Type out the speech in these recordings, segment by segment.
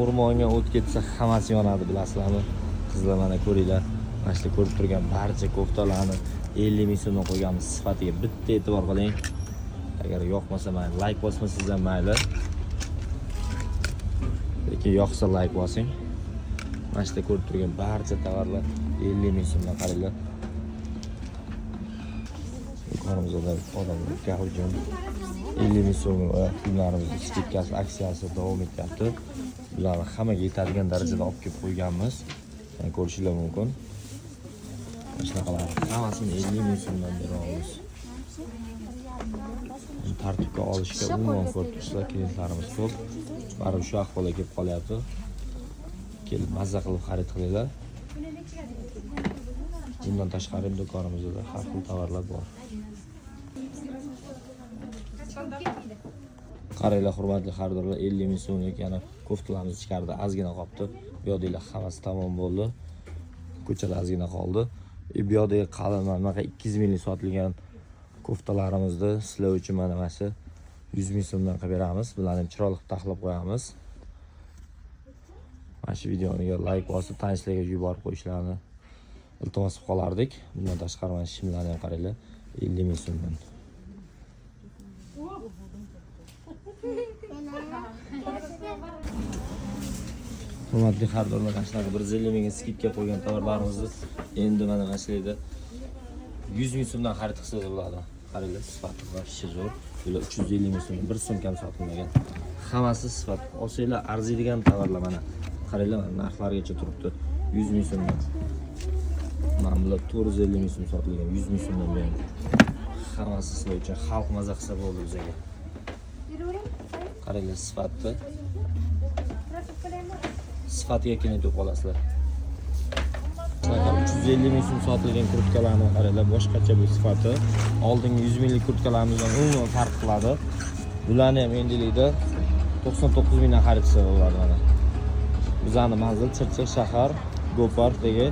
O'rmonga o't ketsa hammasi yonadi, bilasizlarmi? Qizlar mana ko'ringlar. Mana shu ko'rib turgan barcha koftalarni 50 ming so'mdan qo'yganmiz. Sifatiga bitta e'tibor qiling. Agar yoqmasa mayli, like bosmasangiz ham mayli. Lekin yoqsa like bosing. Mana shu ko'rib turgan barcha tovarlar 50 ming so'mdan qaranglar. Do'konimizda odamlar gavjum 50 ming so'm kiyimlarimiz skidkasi aksiyasi davom etyapti. Bularni hammaga yetadigan darajada olib kelib qo'yganmiz. Mana ko'rishingiz mumkin. Shunaqalar hammasini 50 ming so'mdan beramiz. Tartibga olishga umuman ko'ribsizlar, klientlarimiz ko'p. Baribir shu ahvolga kelib qolyapti. Kelib mazza qilib xarid qilinglar. Bundan tashqari do'konimizda har xil tovarlar bor. Qaranglar, hurmatli xaridorlar, 50 ming so'mlik yana koftalarimiz ichkarida ozgina qolibdi. Bu yoqdagilar hammasi tamom bo'ldi. Ko'chada ozgina qoldi. Bu yoqdagi qalin mana 200 minglik sotilgan koftalarimizni sizlar uchun mana shu 100 ming so'mdan qilib beramiz. Bularni chiroyli taxlab qo'yamiz. Mana shu videoga like bosib, tanishlarga yuborib qo'yishlarini iltimos qilib qolardik. Bundan tashqari mana shimlarni ham qaranglar, 50 ming so'mdan. Hurmatli xaridorlar, shunaqa 150 mingga skidga qo'ygan tovarlarimizni endi mana mashlayda 100 ming so'mdan xarid qilsangiz bo'ladi. Qaranglar, sifati va ishi zo'r. Bular 350 ming so'm, 1 so'm kam sotilmagan. Hammasi sifat. Olsanglar arziydigan tovarlar mana. Qaranglar, mana narxlargacha turibdi. 100 ming so'mdan. Mana bular 450 ming so'm sotilgan, 100 ming so'mdan bering. Hammasi sizlar uchun xalq maza qilsa bo'ldi bizga. Qaranglar, sifatni. Sifatiga kelib qolasizlar. 350 ming so'm sotilgan kurtkalarni qaranglar, boshqacha bu sifati. Oldingi 100 minglik kurtkalarimizdan umuman farq qiladi. Bularni ham endilikda 99 mingdan xarid qilsa bo'ladi mana. Bizning manzil Chirchiq shahar, Go-Parkdagi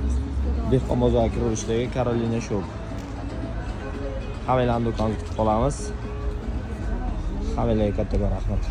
Dehqon bozoriga kirilishdagi Carolina Shop. Hammanglarni do'konga kutib qolamiz. Hammanglarga katta rahmat.